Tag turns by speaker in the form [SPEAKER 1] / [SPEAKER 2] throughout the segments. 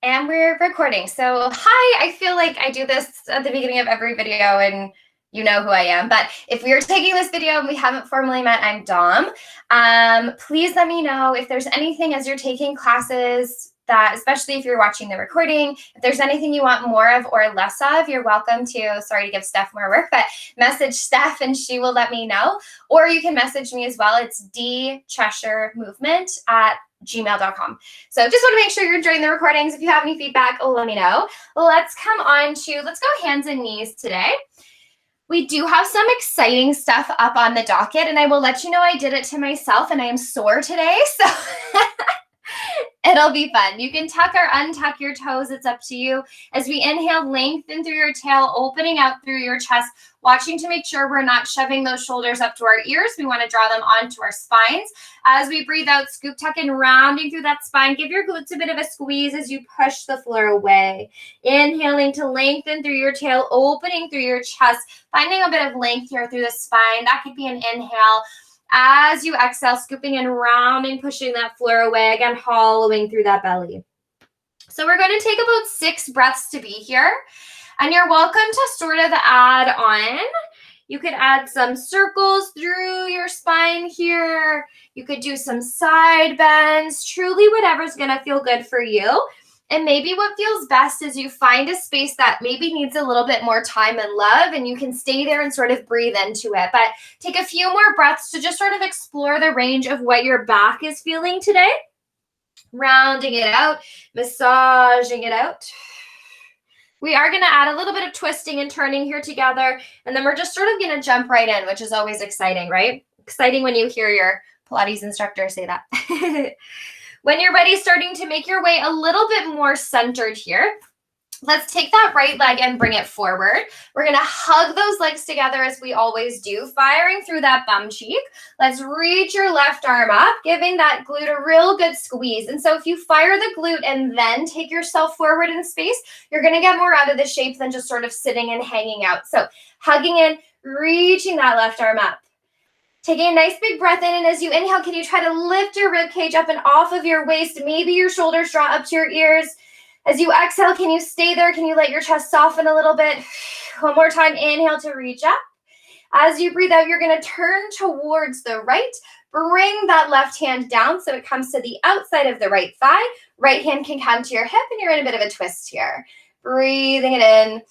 [SPEAKER 1] And we're recording. So, hi, I feel like I do this at the beginning of every video and you know who I am. But if we are taking this video and we haven't formally met, I'm Dom. Please let me know if there's anything as you're taking classes that, especially if you're watching the recording, if there's anything you want more of or less of, you're welcome to, sorry to give Steph more work, but message Steph and she will let me know. Or you can message me as well. It's dcheshiremovement@gmail.com. So just want to make sure you're enjoying the recordings. If you have any feedback, let me know. Let's go hands and knees today. We do have some exciting stuff up on the docket, and I will let you know I did it to myself, and I am sore today, so it'll be fun. You can tuck or untuck your toes. It's up to you. As we inhale, lengthen through your tail, opening out through your chest, watching to make sure we're not shoving those shoulders up to our ears. We want to draw them onto our spines. As we breathe out, scoop, tuck, and rounding through that spine. Give your glutes a bit of a squeeze as you push the floor away. Inhaling to lengthen through your tail, opening through your chest, finding a bit of length here through the spine. That could be an inhale. As you exhale, scooping and rounding, pushing that floor away, again, hollowing through that belly. So we're going to take about 6 breaths to be here, and you're welcome to sort of add on. You could add some circles through your spine here. You could do some side bends, truly whatever's going to feel good for you. And maybe what feels best is you find a space that maybe needs a little bit more time and love, and you can stay there and sort of breathe into it. But take a few more breaths to just sort of explore the range of what your back is feeling today. Rounding it out, massaging it out. We are going to add a little bit of twisting and turning here together, and then we're just sort of going to jump right in, which is always exciting, right? Exciting when you hear your Pilates instructor say that. When you're ready, starting to make your way a little bit more centered here, let's take that right leg and bring it forward. We're going to hug those legs together as we always do, firing through that bum cheek. Let's reach your left arm up, giving that glute a real good squeeze. And so if you fire the glute and then take yourself forward in space, you're going to get more out of the shape than just sort of sitting and hanging out. So hugging in, reaching that left arm up. Taking a nice big breath in, and as you inhale, can you try to lift your rib cage up and off of your waist? Maybe your shoulders draw up to your ears. As you exhale, can you stay there? Can you let your chest soften a little bit? One more time, inhale to reach up. As you breathe out, you're going to turn towards the right. Bring that left hand down so it comes to the outside of the right thigh. Right hand can come to your hip, and you're in a bit of a twist here. Breathing it in.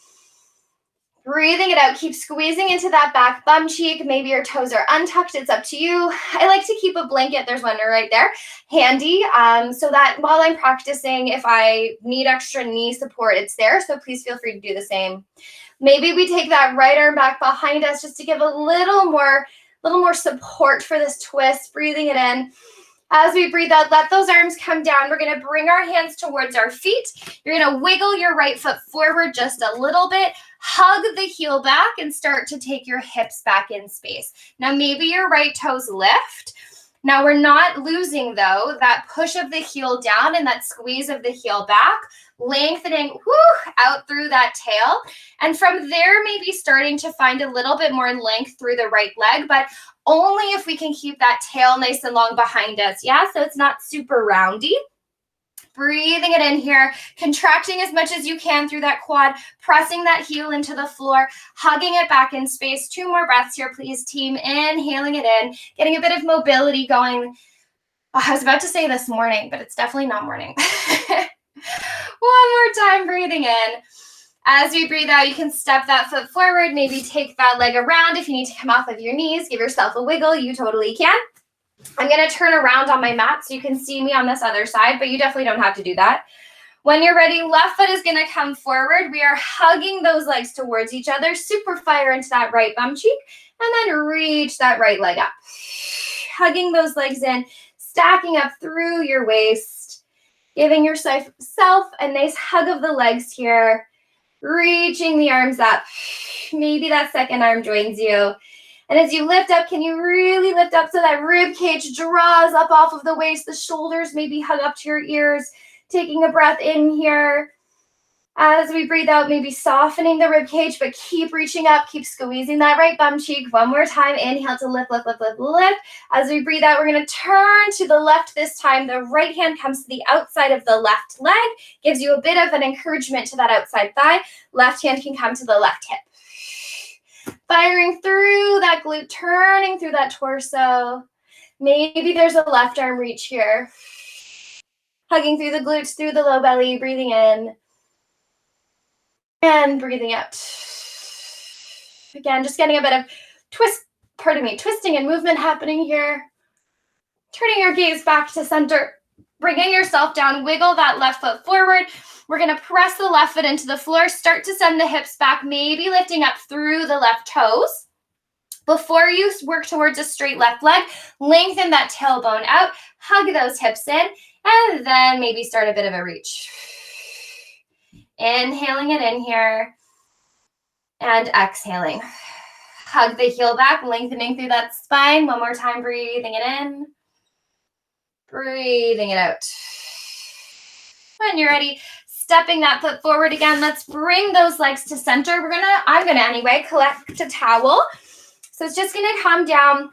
[SPEAKER 1] Breathing it out, keep squeezing into that back bum cheek. Maybe your toes are untucked, it's up to you. I like to keep a blanket, there's one right there, handy, so that while I'm practicing, if I need extra knee support, it's there, so please feel free to do the same. Maybe we take that right arm back behind us just to give a little more support for this twist, breathing it in. As we breathe out, let those arms come down. We're going to bring our hands towards our feet. You're going to wiggle your right foot forward just a little bit. Hug the heel back and start to take your hips back in space. Now, maybe your right toes lift. Now, we're not losing, though, that push of the heel down and that squeeze of the heel back, lengthening out through that tail. And from there, maybe starting to find a little bit more length through the right leg, but only if we can keep that tail nice and long behind us. Yeah, so it's not super roundy. Breathing it in here, contracting as much as you can through that quad, pressing that heel into the floor, hugging it back in space. 2 more breaths here, please, team. Inhaling it in, getting a bit of mobility going. Oh, I was about to say this morning, but it's definitely not morning. One more time, breathing in. As we breathe out, you can step that foot forward, maybe take that leg around. If you need to come off of your knees, give yourself a wiggle. You totally can. I'm going to turn around on my mat so you can see me on this other side, but you definitely don't have to do that. When you're ready, left foot is going to come forward. We are hugging those legs towards each other. Super fire into that right bum cheek, and then reach that right leg up. Hugging those legs in, stacking up through your waist, giving yourself a nice hug of the legs here. Reaching the arms up. Maybe that second arm joins you. And as you lift up, can you really lift up so that rib cage draws up off of the waist, the shoulders maybe hug up to your ears. Taking a breath in here. As we breathe out, maybe softening the rib cage, but keep reaching up, keep squeezing that right bum cheek. One more time, inhale to lift, lift, lift, lift, lift. As we breathe out, we're gonna turn to the left this time. The right hand comes to the outside of the left leg, gives you a bit of an encouragement to that outside thigh. Left hand can come to the left hip. Firing through that glute, turning through that torso. Maybe there's a left arm reach here. Hugging through the glutes, through the low belly, breathing in. And breathing out. Again, just getting a bit of twisting and movement happening here. Turning your gaze back to center. Bringing yourself down, wiggle that left foot forward. We're gonna press the left foot into the floor, start to send the hips back, maybe lifting up through the left toes. Before you work towards a straight left leg, lengthen that tailbone out, hug those hips in, and then maybe start a bit of a reach. Inhaling it in here, and exhaling. Hug the heel back, lengthening through that spine. One more time, breathing it in, breathing it out. When you're ready, stepping that foot forward again. Let's bring those legs to center. I'm gonna anyway, collect a towel. So it's just gonna come down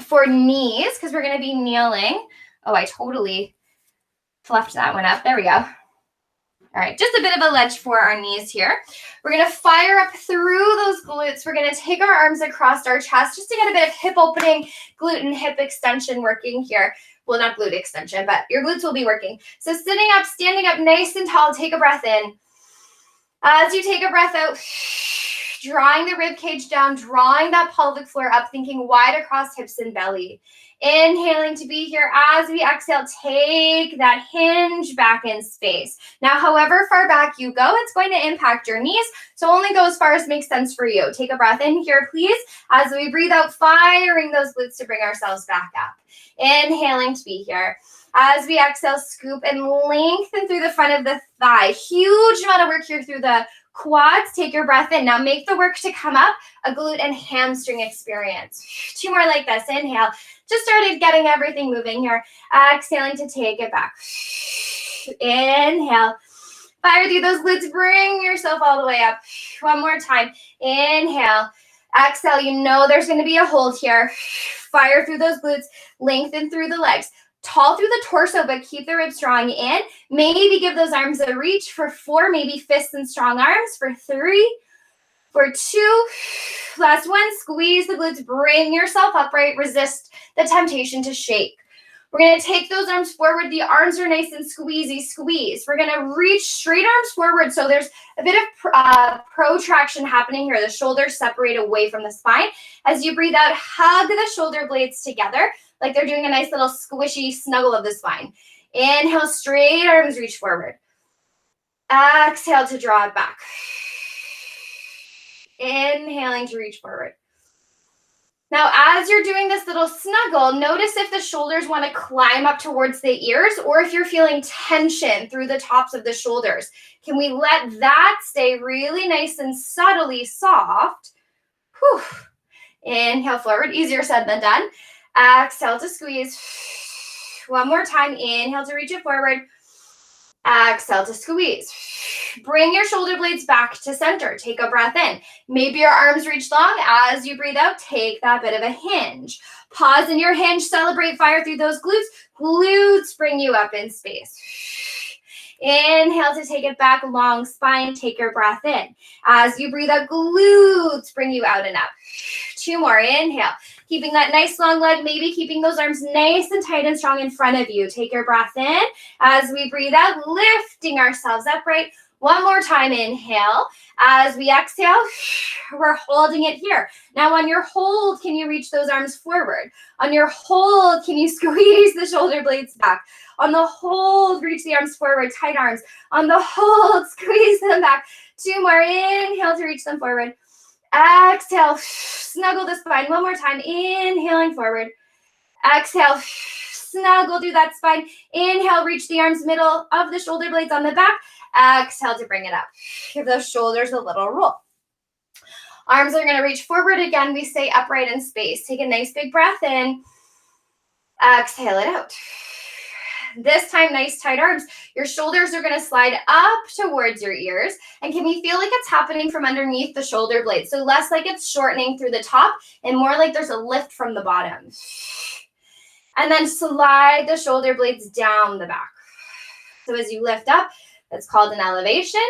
[SPEAKER 1] for knees because we're gonna be kneeling. Oh, I totally fluffed that one up. There we go. All right, just a bit of a ledge for our knees here. We're gonna fire up through those glutes. We're gonna take our arms across our chest just to get a bit of hip opening, glute and hip extension working here. Well, not glute extension, but your glutes will be working. So sitting up, standing up nice and tall, take a breath in. As you take a breath out, drawing the rib cage down, drawing that pelvic floor up, thinking wide across hips and belly. Inhaling to be here. As we exhale, take that hinge back in space. Now, however far back you go, it's going to impact your knees, so only go as far as makes sense for you. Take a breath in here, please. As we breathe out, firing those glutes to bring ourselves back up. Inhaling to be here. As we exhale, scoop and lengthen through the front of the thigh. Huge amount of work here through the quads. Take your breath in. Now make the work to come up a glute and hamstring experience. Two more like this. Inhale. Just started getting everything moving here. Exhaling to take it back. Inhale. Fire through those glutes. Bring yourself all the way up. One more time. Inhale. Exhale. You know there's going to be a hold here. Fire through those glutes. Lengthen through the legs. Tall through the torso, but keep the ribs drawing in. Maybe give those arms a reach for 4, maybe fists and strong arms for 3, for 2. Last one, squeeze the glutes, bring yourself upright, resist the temptation to shake. We're gonna take those arms forward. The arms are nice and squeezy, squeeze. We're gonna reach straight arms forward. So there's a bit of protraction happening here. The shoulders separate away from the spine. As you breathe out, hug the shoulder blades together, like they're doing a nice little squishy snuggle of the spine. Inhale, straight arms reach forward. Exhale to draw it back. Inhaling to reach forward. Now, as you're doing this little snuggle, notice if the shoulders want to climb up towards the ears or if you're feeling tension through the tops of the shoulders. Can we let that stay really nice and subtly soft? Whew. Inhale forward, easier said than done. Exhale to squeeze. One more time. Inhale to reach it forward. Exhale to squeeze. Bring your shoulder blades back to center. Take a breath in. Maybe your arms reach long. As you breathe out, take that bit of a hinge. Pause in your hinge. Celebrate, fire through those glutes. Glutes bring you up in space. Inhale to take it back, long spine. Take your breath in. As you breathe out, glutes bring you out and up. 2 more. Inhale. Keeping that nice long leg, maybe keeping those arms nice and tight and strong in front of you. Take your breath in. As we breathe out, lifting ourselves upright. One more time, inhale. As we exhale, we're holding it here. Now on your hold, can you reach those arms forward? On your hold, can you squeeze the shoulder blades back? On the hold, reach the arms forward, tight arms. On the hold, squeeze them back. 2 more, inhale to reach them forward. Exhale, snuggle the spine. One more time, inhaling forward. Exhale, snuggle through that spine. Inhale, reach the arms middle of the shoulder blades on the back. Exhale to bring it up. Give those shoulders a little roll. Arms are going to reach forward again. We stay upright in space. Take a nice big breath in. Exhale it out. This time, nice tight arms. Your shoulders are going to slide up towards your ears. And can you feel like it's happening from underneath the shoulder blades? So less like it's shortening through the top and more like there's a lift from the bottom. And then slide the shoulder blades down the back. So as you lift up, that's called an elevation.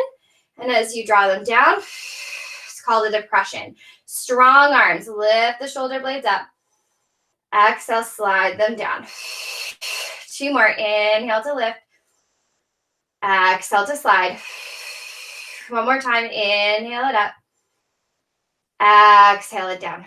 [SPEAKER 1] And as you draw them down, it's called a depression. Strong arms. Lift the shoulder blades up. Exhale, slide them down. 2 more. Inhale to lift. Exhale to slide. 1 more time. Inhale it up. Exhale it down.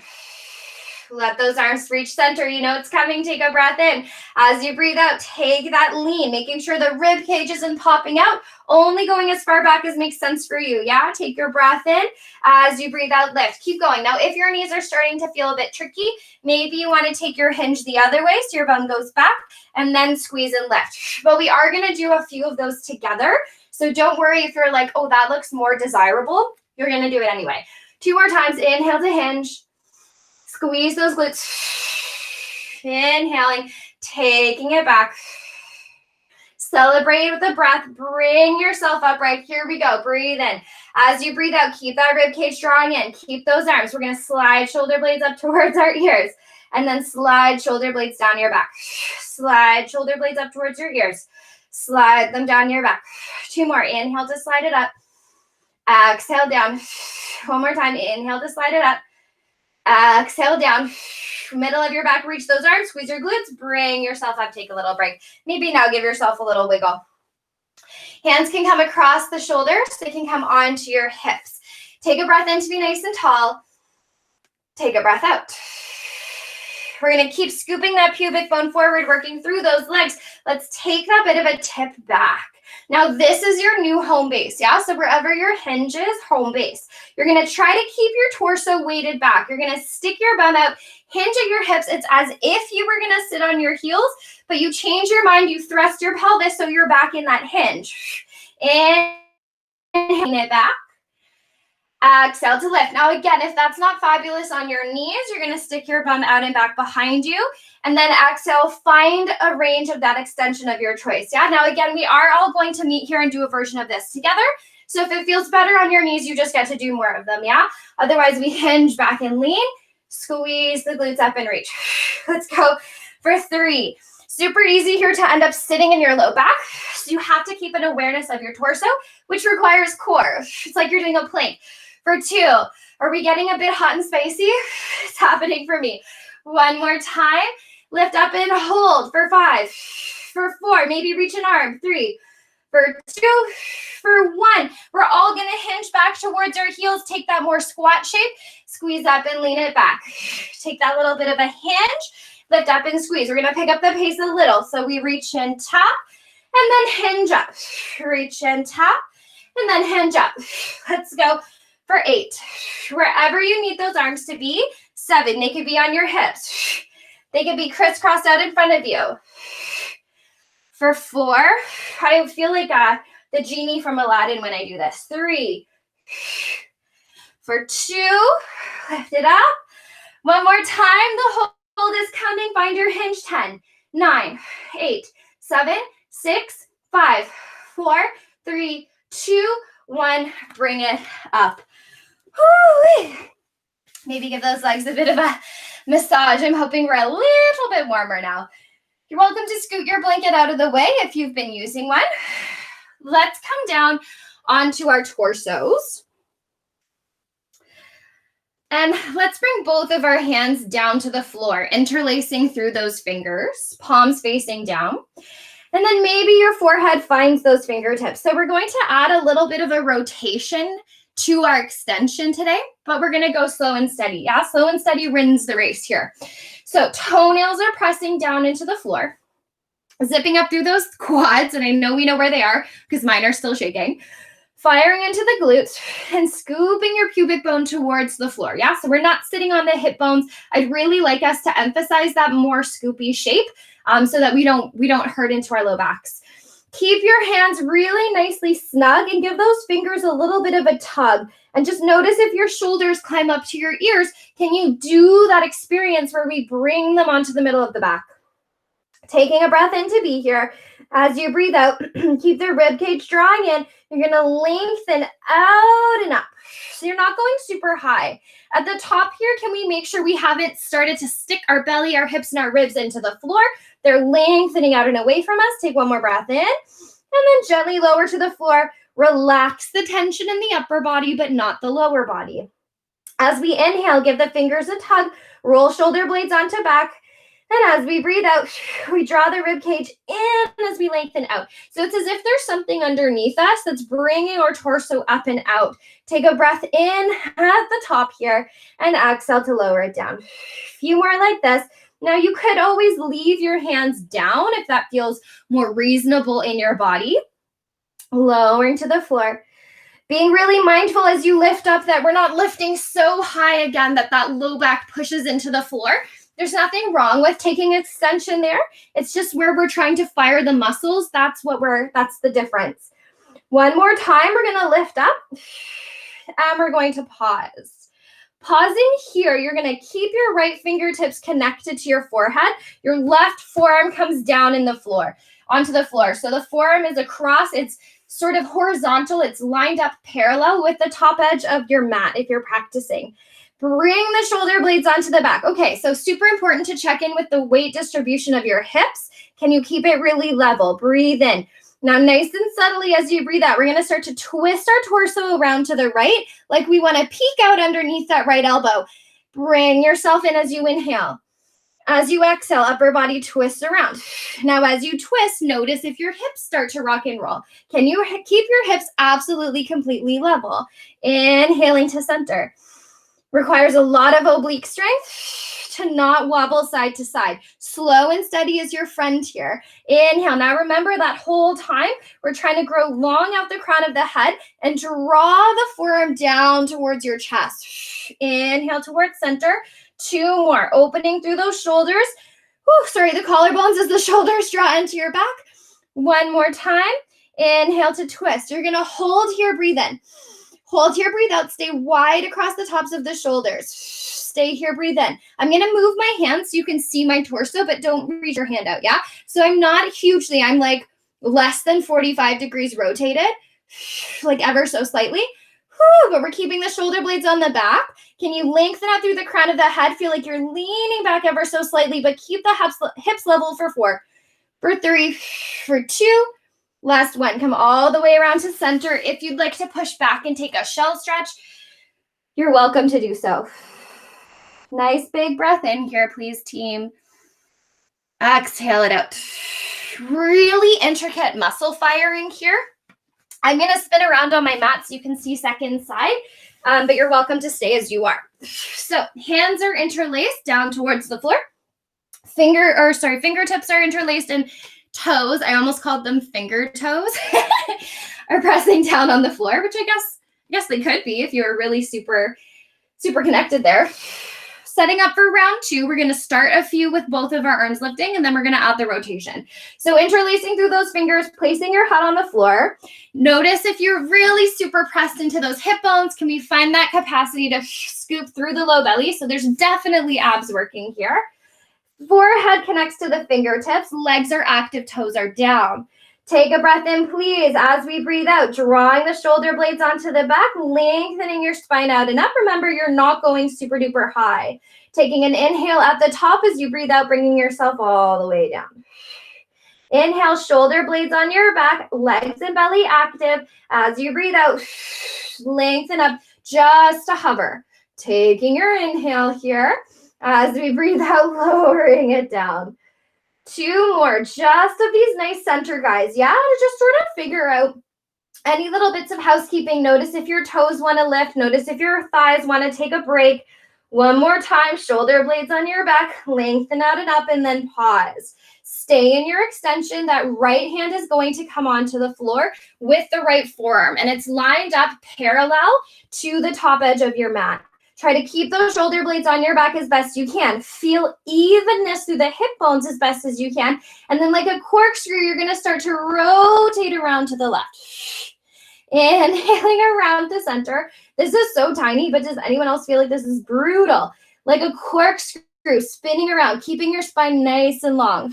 [SPEAKER 1] Let those arms reach center. You know it's coming. Take a breath in. As you breathe out, take that lean, making sure the rib cage isn't popping out, only going as far back as makes sense for you. Yeah, take your breath in. As you breathe out, lift. Keep going. Now, if your knees are starting to feel a bit tricky, maybe you want to take your hinge the other way so your bum goes back and then squeeze and lift. But we are going to do a few of those together. So don't worry if you're like, oh, that looks more desirable. You're going to do it anyway. 2 more times. Inhale to hinge. Squeeze those glutes. Inhaling, taking it back. Celebrate with a breath. Bring yourself upright. Here we go. Breathe in. As you breathe out, keep that rib cage drawing in. Keep those arms. We're going to slide shoulder blades up towards our ears. And then slide shoulder blades down your back. Slide shoulder blades up towards your ears. Slide them down your back. 2 more. Inhale to slide it up. Exhale down. 1 more time. Inhale to slide it up. Exhale down. Middle of your back, reach those arms, squeeze your glutes, bring yourself up, take a little break. Maybe now give yourself a little wiggle. Hands can come across the shoulders. They can come onto your hips. Take a breath in to be nice and tall. Take a breath out. We're going to keep scooping that pubic bone forward, working through those legs. Let's take that bit of a tip back. Now, this is your new home base, yeah? So wherever your hinge is, home base. You're going to try to keep your torso weighted back. You're going to stick your bum out, hinge at your hips. It's as if you were going to sit on your heels, but you change your mind. You thrust your pelvis so you're back in that hinge. Inhale it back. Exhale to lift. Now, again, if that's not fabulous on your knees, you're going to stick your bum out and back behind you. And then exhale, find a range of that extension of your choice. Yeah. Now, again, we are all going to meet here and do a version of this together. So if it feels better on your knees, you just get to do more of them. Yeah. Otherwise, we hinge back and lean, squeeze the glutes up and reach. Let's go for 3. Super easy here to end up sitting in your low back. So you have to keep an awareness of your torso, which requires core. It's like you're doing a plank. For 2, are we getting a bit hot and spicy? It's happening for me. 1 more time. Lift up and hold for 5. For 4, maybe reach an arm. 3. For 2. For 1. We're all going to hinge back towards our heels. Take that more squat shape. Squeeze up and lean it back. Take that little bit of a hinge. Lift up and squeeze. We're going to pick up the pace a little. So we reach and tap and then hinge up. Reach and tap and then hinge up. Let's go. For 8, wherever you need those arms to be. 7, they could be on your hips. They could be crisscrossed out in front of you. For 4, I feel like the genie from Aladdin when I do this. 3. For 2, lift it up. 1 more time, the hold is coming. Find your hinge. 10, 9, 8, 7, 6, 5, 4, 3, 2, 1. Bring it up. Woo-wee. Maybe give those legs a bit of a massage. I'm hoping we're a little bit warmer now. You're welcome to scoot your blanket out of the way if you've been using one. Let's come down onto our torsos. And let's bring both of our hands down to the floor, interlacing through those fingers, palms facing down. And then maybe your forehead finds those fingertips. So we're going to add a little bit of a rotation to our extension today, but we're going to go slow and steady. Yeah, slow and steady wins the race here. So toenails are pressing down into the floor, zipping up through those quads. And I know we know where they are because mine are still shaking. Firing into the glutes and scooping your pubic bone towards the floor. Yeah, so we're not sitting on the hip bones. I'd really like us to emphasize that more scoopy shape so that we don't hurt into our low backs. Keep your hands really nicely snug and give those fingers a little bit of a tug. And just notice if your shoulders climb up to your ears, can you do that experience where we bring them onto the middle of the back? Taking a breath in to be here. As you breathe out, keep the rib cage drawing in. You're going to lengthen out and up. So you're not going super high. At the top here, can we make sure we haven't started to stick our belly, our hips, and our ribs into the floor? They're lengthening out and away from us. Take one more breath in, and then gently lower to the floor. Relax the tension in the upper body, but not the lower body. As we inhale, give the fingers a tug, roll shoulder blades onto back. And as we breathe out, we draw the rib cage in as we lengthen out. So it's as if there's something underneath us that's bringing our torso up and out. Take a breath in at the top here and exhale to lower it down. A few more like this. Now you could always leave your hands down if that feels more reasonable in your body. Lowering to the floor. Being really mindful as you lift up that we're not lifting so high again that low back pushes into the floor. There's nothing wrong with taking extension there. It's just where we're trying to fire the muscles. That's the difference. One more time, we're gonna lift up and we're going to pause. Pausing here, you're gonna keep your right fingertips connected to your forehead. Your left forearm comes down onto the floor. So the forearm is across, it's sort of horizontal, it's lined up parallel with the top edge of your mat if you're practicing. Bring the shoulder blades onto the back. Okay, so super important to check in with the weight distribution of your hips. Can you keep it really level? Breathe in. Now, nice and subtly as you breathe out, we're gonna start to twist our torso around to the right, like we wanna peek out underneath that right elbow. Bring yourself in as you inhale. As you exhale, upper body twists around. Now, as you twist, notice if your hips start to rock and roll. Can you keep your hips absolutely completely level? Inhaling to center. Requires a lot of oblique strength to not wobble side to side. Slow and steady is your friend here. Inhale. Now remember that whole time we're trying to grow long out the crown of the head and draw the forearm down towards your chest. Inhale towards center. Two more. Opening through those shoulders. The collarbones as the shoulders draw into your back. One more time. Inhale to twist. You're going to hold here, breathe in. Hold here, breathe out. Stay wide across the tops of the shoulders. Stay here, breathe in. I'm going to move my hands so you can see my torso, but don't reach your hand out, yeah? So I'm not hugely, I'm like less than 45 degrees rotated, like ever so slightly. But we're keeping the shoulder blades on the back. Can you lengthen out through the crown of the head? Feel like you're leaning back ever so slightly, but keep the hips level for 4, for 3, for 2. Last one, come all the way around to center. If you'd like to push back and take a shell stretch, you're welcome to do so. Nice big breath in here, please, team. Exhale it out. Really intricate muscle firing here. I'm going to spin around on my mat so you can see second side, but you're welcome to stay as you are. So hands are interlaced down towards the floor. Fingertips are interlaced and toes, I almost called them finger toes, are pressing down on the floor, which I guess they could be if you were really super, super connected there. Setting up for round 2, we're going to start a few with both of our arms lifting, and then we're going to add the rotation. So interlacing through those fingers, placing your head on the floor. Notice if you're really super pressed into those hip bones, can we find that capacity to scoop through the low belly? So there's definitely abs working here. Forehead connects to the fingertips, legs are active, toes are down. Take a breath in, please, as we breathe out, drawing the shoulder blades onto the back, lengthening your spine out and up. Remember, you're not going super duper high. Taking an inhale at the top as you breathe out, bringing yourself all the way down. Inhale, shoulder blades on your back, legs and belly active. As you breathe out, lengthen up just to hover. Taking your inhale here. As we breathe out, lowering it down. 2 more, just of these nice center guys, yeah? To just sort of figure out any little bits of housekeeping. Notice if your toes want to lift. Notice if your thighs want to take a break. One more time, shoulder blades on your back, lengthen out and up, and then pause. Stay in your extension. That right hand is going to come onto the floor with the right forearm, and it's lined up parallel to the top edge of your mat. Try to keep those shoulder blades on your back as best you can. Feel evenness through the hip bones as best as you can. And then like a corkscrew, you're going to start to rotate around to the left. Inhaling around the center. This is so tiny, but does anyone else feel like this is brutal? Like a corkscrew spinning around, keeping your spine nice and long.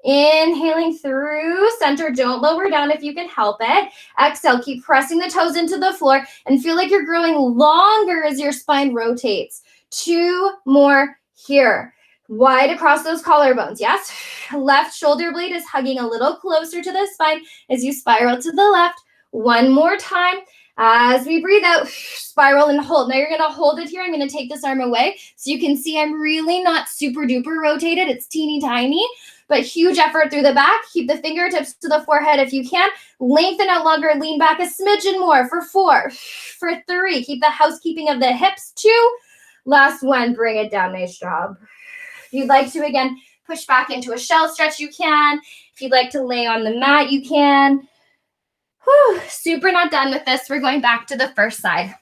[SPEAKER 1] Inhaling through center. Don't lower down if you can help it. Exhale, keep pressing the toes into the floor and feel like you're growing longer as your spine rotates. 2 more here. Wide across those collarbones, yes? Left shoulder blade is hugging a little closer to the spine as you spiral to the left. 1 more time. As we breathe out, spiral and hold. Now you're gonna hold it here. I'm gonna take this arm away so you can see I'm really not super duper rotated. It's teeny tiny, but huge effort through the back. Keep the fingertips to the forehead if you can. Lengthen out longer, lean back a smidgen more for 4, for 3. Keep the housekeeping of the hips, 2. Last one, bring it down, nice job. If you'd like to, again, push back into a shell stretch, you can. If you'd like to lay on the mat, you can. Whew, super not done with this. We're going back to the first side.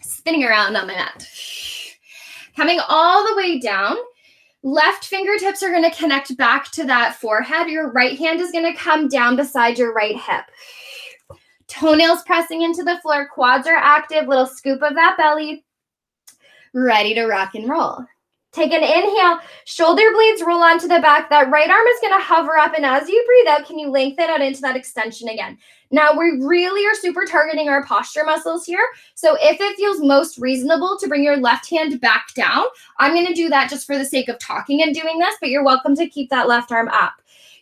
[SPEAKER 1] Spinning around on my mat. Coming all the way down. Left fingertips are going to connect back to that forehead. Your right hand is going to come down beside your right hip. Toenails pressing into the floor. Quads are active. Little scoop of that belly. Ready to rock and roll. Take an inhale, shoulder blades roll onto the back. That right arm is gonna hover up, and as you breathe out, can you lengthen out into that extension again? Now, we really are super targeting our posture muscles here. So if it feels most reasonable to bring your left hand back down, I'm gonna do that just for the sake of talking and doing this, but you're welcome to keep that left arm up.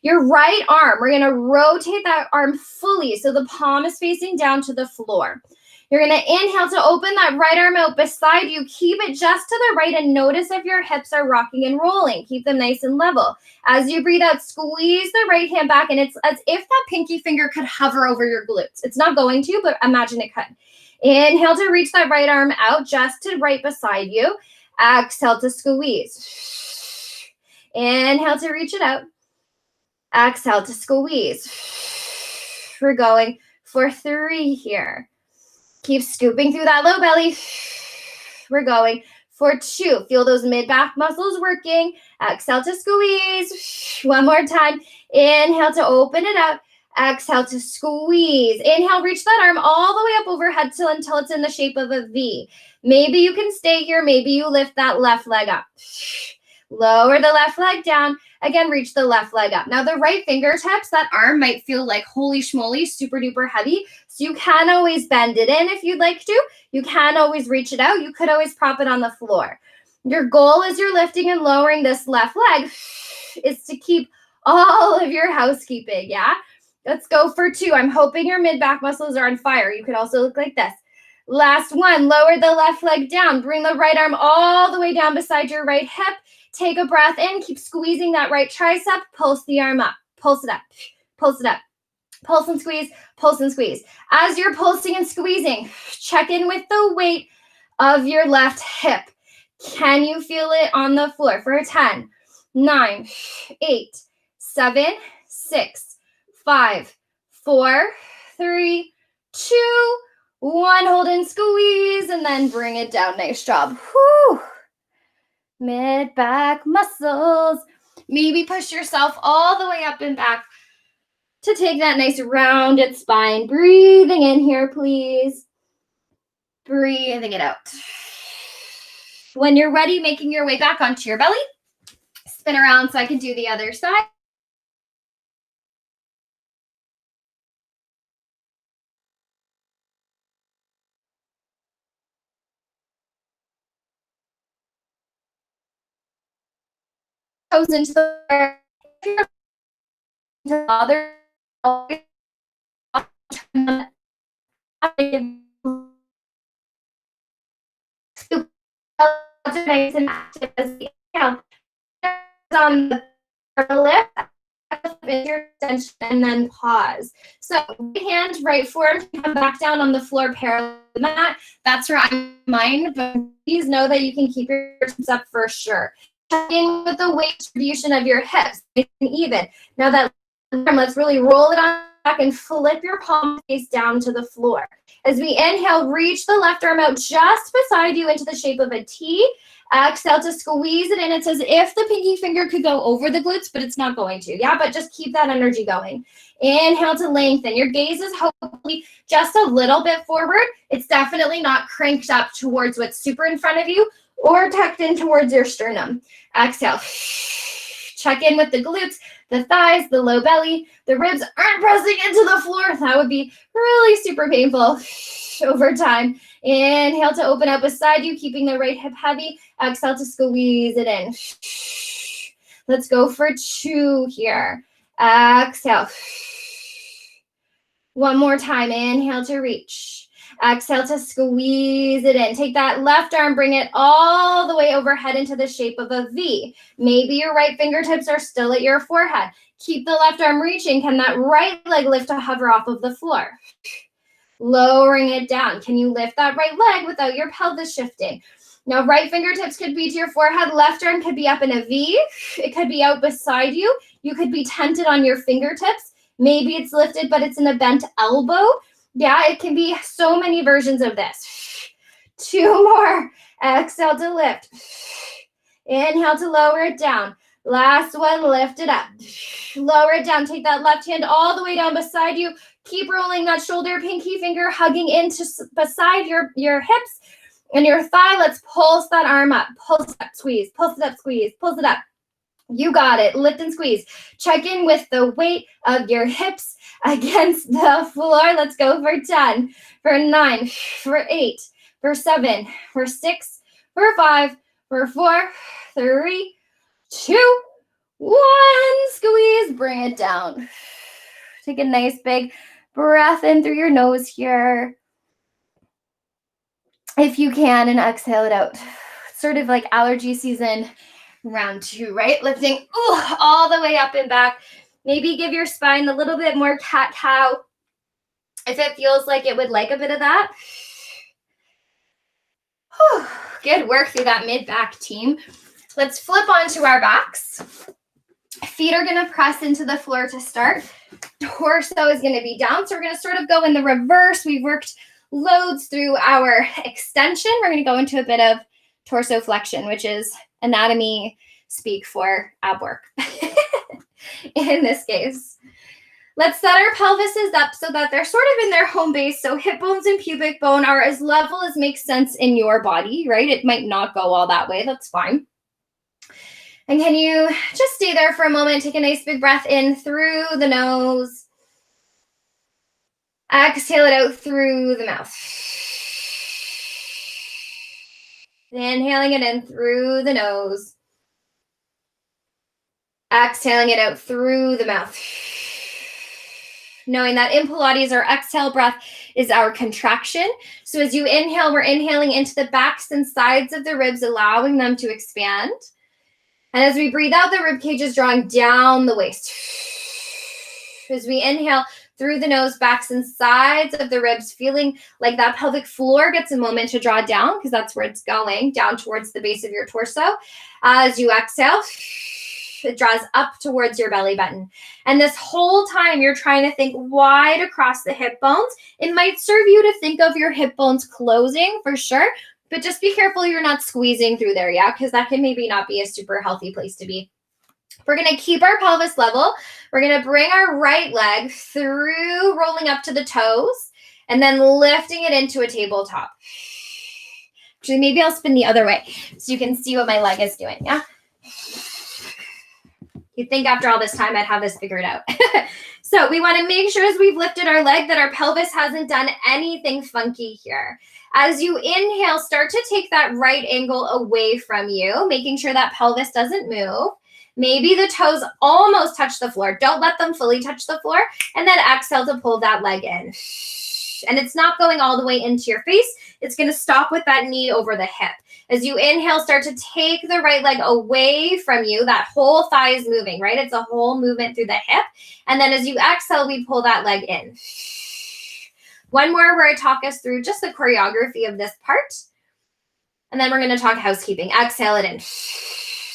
[SPEAKER 1] Your right arm, we're gonna rotate that arm fully so the palm is facing down to the floor. You're going to inhale to open that right arm out beside you. Keep it just to the right and notice if your hips are rocking and rolling. Keep them nice and level. As you breathe out, squeeze the right hand back, and it's as if that pinky finger could hover over your glutes. It's not going to, but imagine it could. Inhale to reach that right arm out just to right beside you. Exhale to squeeze. Inhale to reach it out. Exhale to squeeze. We're going for 3 here. Keep scooping through that low belly. We're going for 2. Feel those mid-back muscles working. Exhale to squeeze. 1 more time. Inhale to open it out. Exhale to squeeze. Inhale, reach that arm all the way up overhead until it's in the shape of a V. Maybe you can stay here. Maybe you lift that left leg up. Lower the left leg down. Again, reach the left leg up. Now, the right fingertips, that arm might feel like holy schmoly, super duper heavy. So you can always bend it in if you'd like to. You can always reach it out. You could always prop it on the floor. Your goal as you're lifting and lowering this left leg is to keep all of your housekeeping, yeah? Let's go for 2. I'm hoping your mid-back muscles are on fire. You could also look like this. Last one, lower the left leg down. Bring the right arm all the way down beside your right hip. Take a breath in. Keep squeezing that right tricep. Pulse the arm up. Pulse it up. Pulse it up. Pulse and squeeze. Pulse and squeeze. As you're pulsing and squeezing, check in with the weight of your left hip. Can you feel it on the floor for 10, 9, 8, 7, 6, 5, 4, 3, 2, 1. Hold and squeeze, and then bring it down. Nice job. Whew. Mid-back muscles. Maybe push yourself all the way up and back to take that nice rounded spine. Breathing in here, please. Breathing it out. When you're ready, making your way back onto your belly. Spin around so I can do the other side. Toes into the other. Nice and active as we inhale. On the lift, your extension, and then pause. So right hand, right forearm, come back down on the floor parallel to the mat. That's where I'm mine, but please know that you can keep your hips up for sure. Check in with the weight distribution of your hips, nice and even. Now that arm, let's really roll it on back and flip your palm face down to the floor. As we inhale, reach the left arm out just beside you into the shape of a T. Exhale to squeeze it in. It's as if the pinky finger could go over the glutes, but it's not going to. Yeah, but just keep that energy going. Inhale to lengthen. Your gaze is hopefully just a little bit forward. It's definitely not cranked up towards what's super in front of you or tucked in towards your sternum. Exhale. Check in with the glutes, the thighs, the low belly, the ribs aren't pressing into the floor. That would be really super painful over time. Inhale to open up beside you, keeping the right hip heavy. Exhale to squeeze it in. Let's go for 2 here. Exhale. One more time. Inhale to reach. Exhale to squeeze it in. Take that left arm, bring it all the way overhead into the shape of a V. Maybe your right fingertips are still at your forehead. Keep the left arm reaching. Can that right leg lift to hover off of the floor? Lowering it down. Can you lift that right leg without your pelvis shifting? Now, right fingertips could be to your forehead. Left arm could be up in a V. It could be out beside you. You could be tented on your fingertips. Maybe it's lifted, but it's in a bent elbow. Yeah, it can be so many versions of this. 2 more. Exhale to lift. Inhale to lower it down. Last one, lift it up. Lower it down. Take that left hand all the way down beside you. Keep rolling that shoulder, pinky finger hugging into beside your hips and your thigh. Let's pulse that arm up. Pulse it up, squeeze. Pulse it up, squeeze. Pulse it up. You got it. Lift and squeeze. Check in with the weight of your hips against the floor. Let's go for 10, for 9, for 8, for 7, for 6, for 5, for 4, 3, 2, 1. Squeeze. Bring it down. Take a nice big breath in through your nose here, if you can, and exhale it out. Sort of like allergy season. Round 2, right? Lifting all the way up and back. Maybe give your spine a little bit more cat-cow if it feels like it would like a bit of that. Good work through that mid-back, team. Let's flip onto our backs. Feet are going to press into the floor to start. Torso is going to be down. So we're going to sort of go in the reverse. We've worked loads through our extension. We're going to go into a bit of torso flexion, which is anatomy speak for ab work in this case. Let's set our pelvises up so that they're sort of in their home base. So hip bones and pubic bone are as level as makes sense in your body, right? It might not go all that way. That's fine. And can you just stay there for a moment? Take a nice big breath in through the nose. Exhale it out through the mouth. Inhaling it in through the nose. Exhaling it out through the mouth. Knowing that in Pilates, our exhale breath is our contraction. So as you inhale, we're inhaling into the backs and sides of the ribs, allowing them to expand. And as we breathe out, the rib cage is drawing down the waist. As we inhale through the nose, backs and sides of the ribs, feeling like that pelvic floor gets a moment to draw down because that's where it's going, down towards the base of your torso. As you exhale, it draws up towards your belly button. And this whole time you're trying to think wide across the hip bones. It might serve you to think of your hip bones closing for sure, but just be careful you're not squeezing through there, yeah? Because that can maybe not be a super healthy place to be. We're going to keep our pelvis level. We're going to bring our right leg through, rolling up to the toes, and then lifting it into a tabletop. Actually, maybe I'll spin the other way so you can see what my leg is doing, yeah? You'd think after all this time I'd have this figured out. So we want to make sure as we've lifted our leg that our pelvis hasn't done anything funky here. As you inhale, start to take that right angle away from you, making sure that pelvis doesn't move. Maybe the toes almost touch the floor. Don't let them fully touch the floor. And then exhale to pull that leg in. And it's not going all the way into your face. It's going to stop with that knee over the hip. As you inhale, start to take the right leg away from you. That whole thigh is moving, right? It's a whole movement through the hip. And then as you exhale, we pull that leg in. One more where I talk us through just the choreography of this part. And then we're going to talk housekeeping. Exhale it in.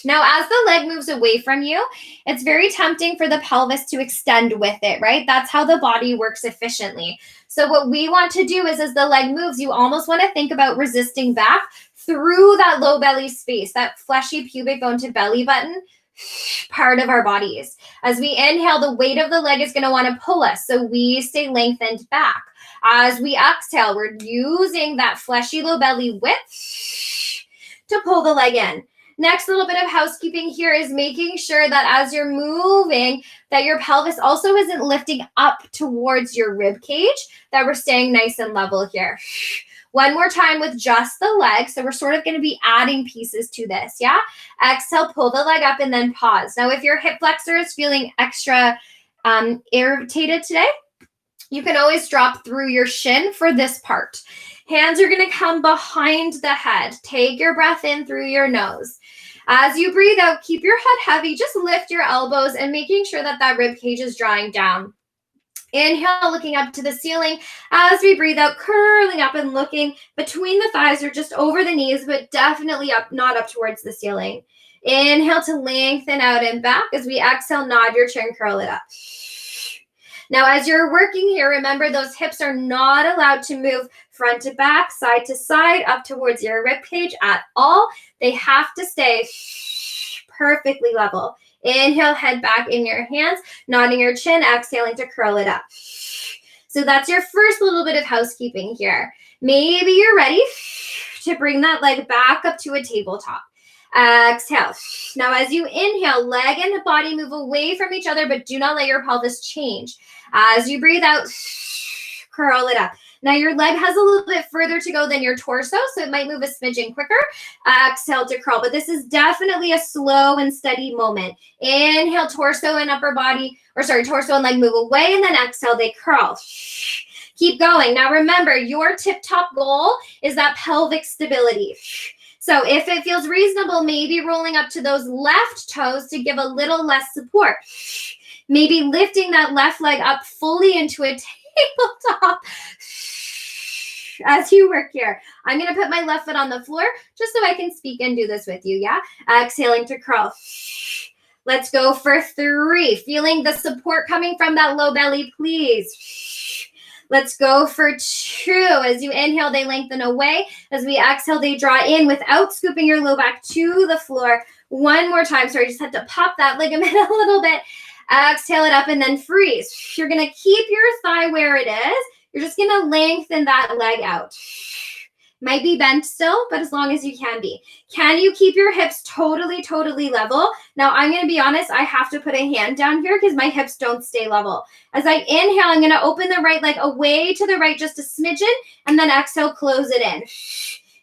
[SPEAKER 1] Now, as the leg moves away from you, it's very tempting for the pelvis to extend with it, right? That's how the body works efficiently. So what we want to do is as the leg moves, you almost want to think about resisting back through that low belly space, that fleshy pubic bone to belly button part of our bodies. As we inhale, the weight of the leg is going to want to pull us, so we stay lengthened back. As we exhale, we're using that fleshy low belly width to pull the leg in. Next little bit of housekeeping here is making sure that as you're moving, that your pelvis also isn't lifting up towards your rib cage, that we're staying nice and level here. One more time with just the leg. So we're sort of going to be adding pieces to this, yeah? Exhale, pull the leg up and then pause. Now, if your hip flexor is feeling extra irritated today, you can always drop through your shin for this part. Hands are going to come behind the head. Take your breath in through your nose. As you breathe out, keep your head heavy. Just lift your elbows and making sure that that rib cage is drawing down. Inhale, looking up to the ceiling. As we breathe out, curling up and looking between the thighs or just over the knees, but definitely up, not up towards the ceiling. Inhale to lengthen out and back. As we exhale, nod your chin, curl it up. Now, as you're working here, remember those hips are not allowed to move front to back, side to side, up towards your rib cage at all. They have to stay perfectly level. Inhale, head back in your hands, nodding your chin, exhaling to curl it up. So that's your first little bit of housekeeping here. Maybe you're ready to bring that leg back up to a tabletop. Exhale. Now, as you inhale, leg and body move away from each other, but do not let your pelvis change. As you breathe out, curl it up. Now, your leg has a little bit further to go than your torso, so it might move a smidgen quicker. Exhale to curl, but this is definitely a slow and steady moment. Inhale, torso and upper body, torso and leg move away, and then exhale, they curl. Keep going. Now, remember, your tip-top goal is that pelvic stability. So if it feels reasonable, maybe rolling up to those left toes to give a little less support. Maybe lifting that left leg up fully into a tabletop as you work here. I'm going to put my left foot on the floor just so I can speak and do this with you, yeah? Exhaling to curl. Let's go for 3. Feeling the support coming from that low belly, please. Let's go for 2. As you inhale, they lengthen away. As we exhale, they draw in without scooping your low back to the floor. One more time. Sorry, I just had to pop that ligament a little bit. Exhale it up and then freeze. You're going to keep your thigh where it is. You're just going to lengthen that leg out. Might be bent still, but as long as you can be. Can you keep your hips totally, totally level? Now, I'm going to be honest, I have to put a hand down here because my hips don't stay level. As I inhale, I'm going to open the right leg away to the right just a smidgen, and then exhale, close it in.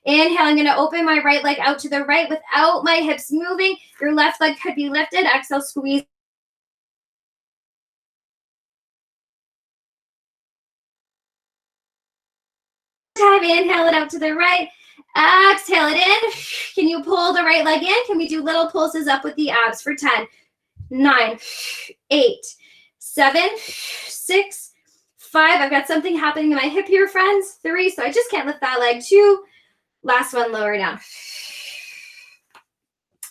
[SPEAKER 1] Inhale, I'm going to open my right leg out to the right without my hips moving. Your left leg could be lifted. Exhale, squeeze. Time, inhale it out to the right. Exhale it in. Can you pull the right leg in? Can we do little pulses up with the abs for 10, 9, 8, 7, 6, 5. I've got something happening in my hip here, friends. 3, so I just can't lift that leg. 2. Last one, lower down.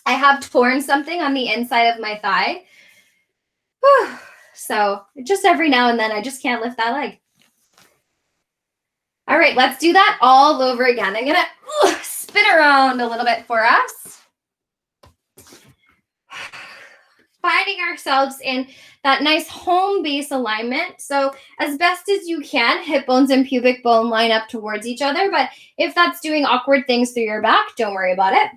[SPEAKER 1] I have torn something on the inside of my thigh. Whew. So just every now and then, I just can't lift that leg. All right, let's do that all over again. I'm going to spin around a little bit for us. Finding ourselves in that nice home base alignment. So as best as you can, hip bones and pubic bone line up towards each other. But if that's doing awkward things through your back, don't worry about it.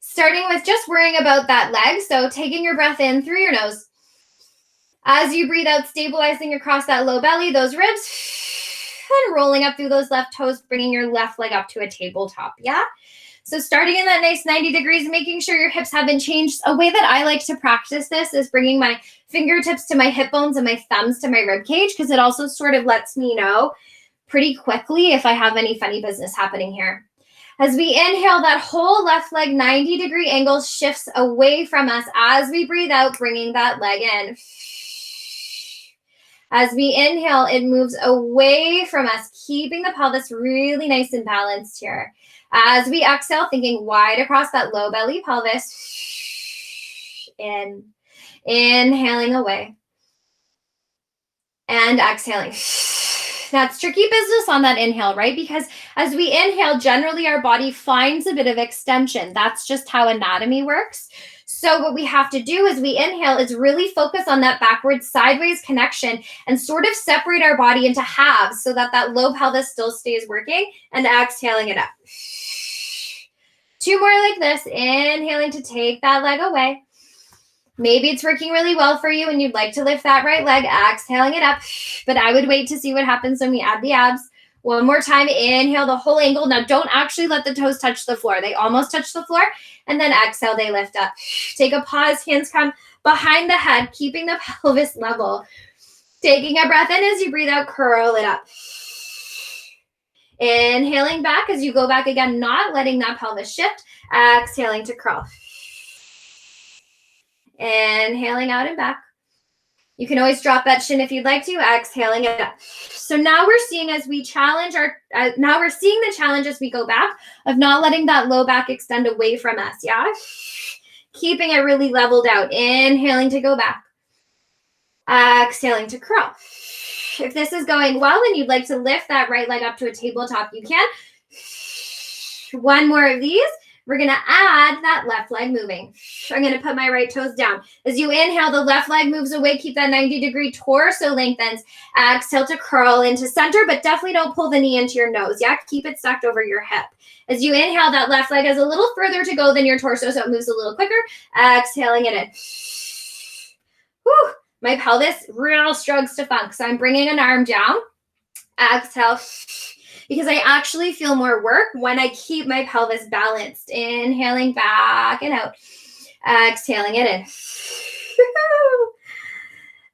[SPEAKER 1] Starting with just worrying about that leg. So taking your breath in through your nose. As you breathe out, stabilizing across that low belly, those ribs. And rolling up through those left toes, bringing your left leg up to a tabletop, yeah? So starting in that nice 90 degrees, making sure your hips haven't changed. A way that I like to practice this is bringing my fingertips to my hip bones and my thumbs to my rib cage, because it also sort of lets me know pretty quickly if I have any funny business happening here. As we inhale, that whole left leg 90-degree angle shifts away from us as we breathe out, bringing that leg in. As we inhale, it moves away from us, keeping the pelvis really nice and balanced here. As we exhale, thinking wide across that low belly pelvis. In. Inhaling away. And exhaling. That's tricky business on that inhale, right? Because as we inhale, generally our body finds a bit of extension. That's just how anatomy works. So what we have to do as we inhale is really focus on that backwards sideways connection and sort of separate our body into halves so that that low pelvis still stays working, and exhaling it up. 2 more like this. Inhaling to take that leg away. Maybe it's working really well for you and you'd like to lift that right leg, exhaling it up, but I would wait to see what happens when we add the abs. One more time, inhale the whole angle. Now don't actually let the toes touch the floor. They almost touch the floor, and then exhale, they lift up. Take a pause, hands come behind the head, keeping the pelvis level. Taking a breath in as you breathe out, curl it up. Inhaling back as you go back again, not letting that pelvis shift. Exhaling to curl. Inhaling out and back. You can always drop that shin if you'd like to, exhaling it up. So now we're seeing as we challenge now we're seeing the challenge as we go back of not letting that low back extend away from us, yeah? Keeping it really leveled out. Inhaling to go back. Exhaling to curl. If this is going well and you'd like to lift that right leg up to a tabletop, you can. One more of these. We're going to add that left leg moving. I'm going to put my right toes down. As you inhale, the left leg moves away. Keep that 90-degree torso lengthens. Exhale to curl into center, but definitely don't pull the knee into your nose. Yeah, keep it stacked over your hip. As you inhale, that left leg has a little further to go than your torso, so it moves a little quicker. Exhaling it in. Whew. My pelvis real struggles to funk, so I'm bringing an arm down. Exhale. Because I actually feel more work when I keep my pelvis balanced. Inhaling back and out. Exhaling it in.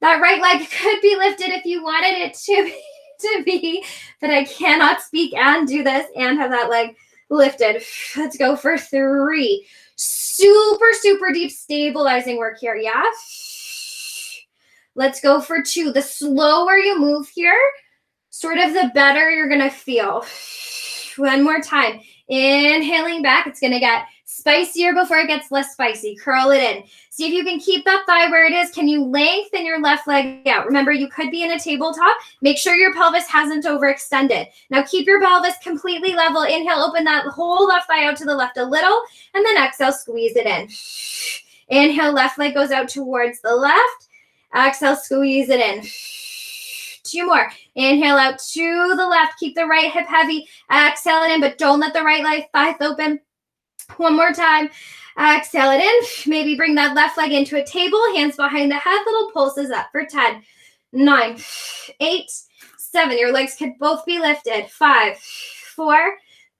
[SPEAKER 1] That right leg could be lifted if you wanted it to be, but I cannot speak and do this and have that leg lifted. Let's go for 3. Super, super deep stabilizing work here, yeah? Let's go for 2. The slower you move here, sort of the better you're going to feel. One more time. Inhaling back. It's going to get spicier before it gets less spicy. Curl it in. See if you can keep that thigh where it is. Can you lengthen your left leg out? Remember, you could be in a tabletop. Make sure your pelvis hasn't overextended. Now keep your pelvis completely level. Inhale, open that whole left thigh out to the left a little, and then exhale, squeeze it in. Inhale, left leg goes out towards the left. Exhale, squeeze it in. 2 more. Inhale out to the left. Keep the right hip heavy. Exhale it in, but don't let the right leg thigh open. One more time. Exhale it in. Maybe bring that left leg into a table. Hands behind the head. Little pulses up for 10, 9, 8, 7. Your legs could both be lifted. 5, 4,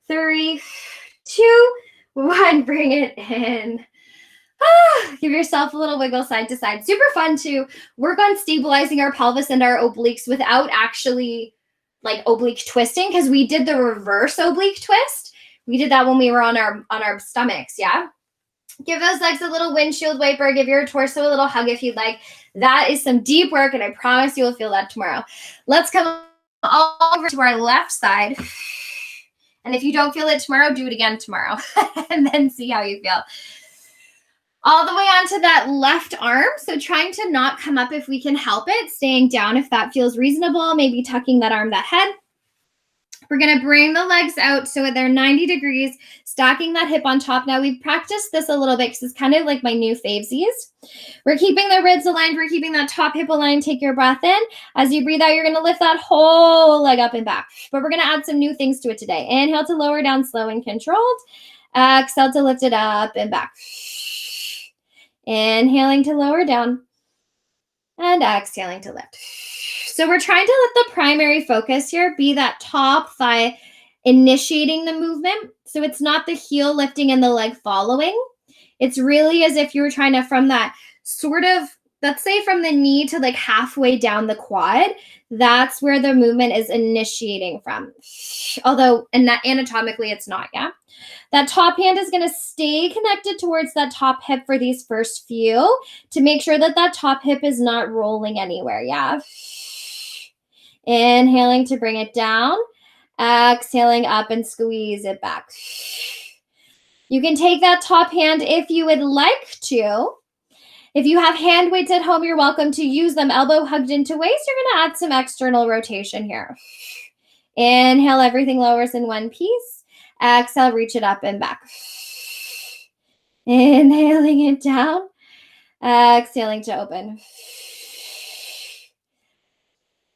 [SPEAKER 1] 3, 2, 1. Bring it in. Give yourself a little wiggle side to side. Super fun to work on stabilizing our pelvis and our obliques without actually like oblique twisting, because we did the reverse oblique twist. We did that when we were on our stomachs, yeah? Give those legs a little windshield wiper. Give your torso a little hug if you'd like. That is some deep work, and I promise you will feel that tomorrow. Let's come all over to our left side. And if you don't feel it tomorrow, do it again tomorrow and then see how you feel. All the way onto that left arm. So trying to not come up if we can help it. Staying down if that feels reasonable. Maybe tucking that arm, that head. We're going to bring the legs out so they're 90 degrees, stacking that hip on top. Now, we've practiced this a little bit because it's kind of like my new favesies. We're keeping the ribs aligned. We're keeping that top hip aligned. Take your breath in. As you breathe out, you're going to lift that whole leg up and back. But we're going to add some new things to it today. Inhale to lower down, slow and controlled. Exhale to lift it up and back. Inhaling to lower down and exhaling to lift. So we're trying to let the primary focus here be that top thigh initiating the movement. So it's not the heel lifting and the leg following. It's really as if you were trying to, from that sort of, let's say from the knee to like halfway down the quad, that's where the movement is initiating from. Although anatomically it's not, yeah? That top hand is going to stay connected towards that top hip for these first few to make sure that that top hip is not rolling anywhere, yeah? Inhaling to bring it down. Exhaling up and squeeze it back. You can take that top hand if you would like to. If you have hand weights at home, you're welcome to use them. Elbow hugged into waist. You're going to add some external rotation here. Inhale, everything lowers in one piece. Exhale, reach it up and back. Inhaling it down. Exhaling to open.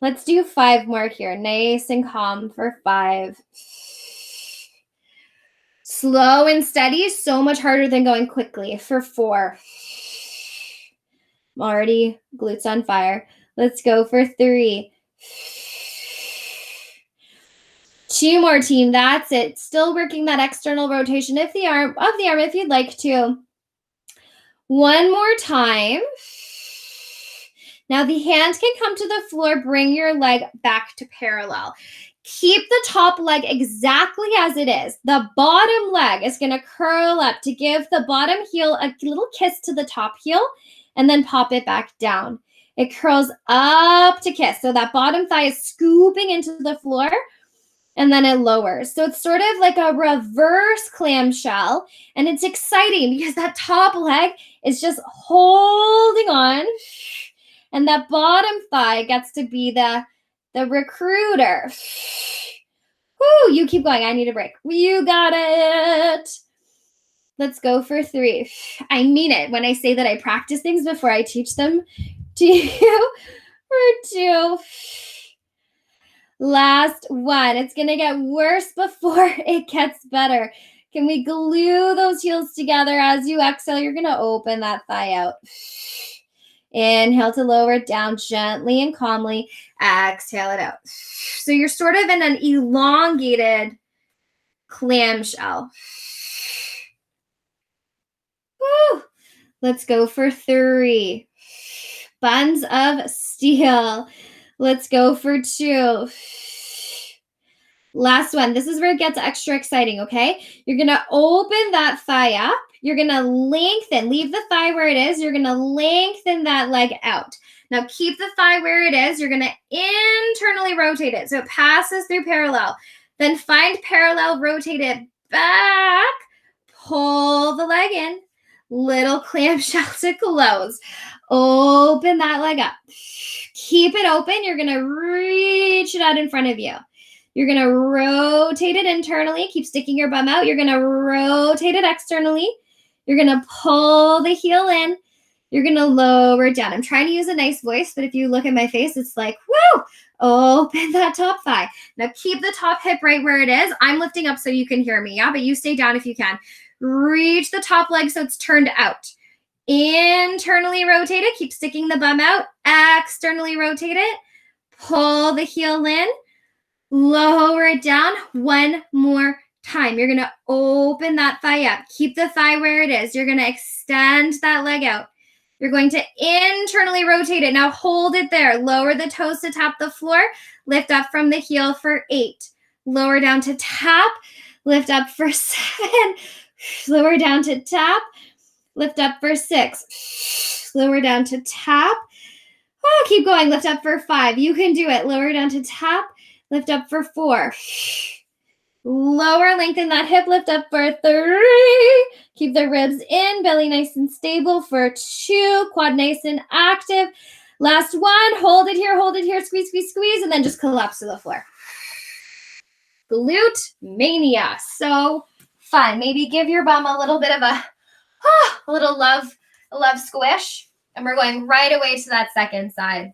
[SPEAKER 1] Let's do 5 more here. Nice and calm for 5. Slow and steady, so much harder than going quickly. For 4. I'm already glutes on fire. Let's go for 3. 2 more, team. That's it. Still working that external rotation of the arm if you'd like to. 1 more time. Now the hand can come to the floor. Bring your leg back to parallel. Keep the top leg exactly as it is. The bottom leg is going to curl up to give the bottom heel a little kiss to the top heel and then pop it back down. It curls up to kiss. So that bottom thigh is scooping into the floor and then it lowers. So it's sort of like a reverse clamshell, and it's exciting because that top leg is just holding on, and that bottom thigh gets to be the recruiter. Woo, you keep going. I need a break. You got it. Let's go for 3. I mean it when I say that I practice things before I teach them to you. For 2. Last one. It's going to get worse before it gets better. Can we glue those heels together as you exhale? You're going to open that thigh out. Inhale to lower it down gently and calmly. Exhale it out. So you're sort of in an elongated clamshell. Woo. Let's go for 3. Buns of steel. Let's go for 2. Last one. This is where it gets extra exciting, okay? You're going to open that thigh up. You're going to lengthen. Leave the thigh where it is. You're going to lengthen that leg out. Now keep the thigh where it is. You're going to internally rotate it so it passes through parallel. Then find parallel, rotate it back. Pull the leg in. Little clamshell to close. Open that leg up. Keep it open. You're going to reach it out in front of you. You're going to rotate it internally. Keep sticking your bum out. You're going to rotate it externally. You're going to pull the heel in. You're going to lower it down. I'm trying to use a nice voice, but if you look at my face, it's like, woo, open that top thigh. Now keep the top hip right where it is. I'm lifting up so you can hear me, yeah? But you stay down if you can. Reach the top leg so it's turned out. Internally rotate it. Keep sticking the bum out. Externally rotate it. Pull the heel in. Lower it down. 1 more time. You're going to open that thigh up. Keep the thigh where it is. You're going to extend that leg out. You're going to internally rotate it. Now hold it there. Lower the toes to tap the floor. Lift up from the heel for 8. Lower down to tap. Lift up for 7. Lower down to tap. Lift up for 6. Lower down to tap. Oh, keep going. Lift up for 5. You can do it. Lower down to tap. Lift up for 4. Lower, lengthen that hip. Lift up for 3. Keep the ribs in. Belly nice and stable for 2. Quad nice and active. Last one. Hold it here. Hold it here. Squeeze, squeeze, squeeze. And then just collapse to the floor. Glute mania. So fun. Maybe give your bum a little bit of a little love squish. And we're going right away to that second side.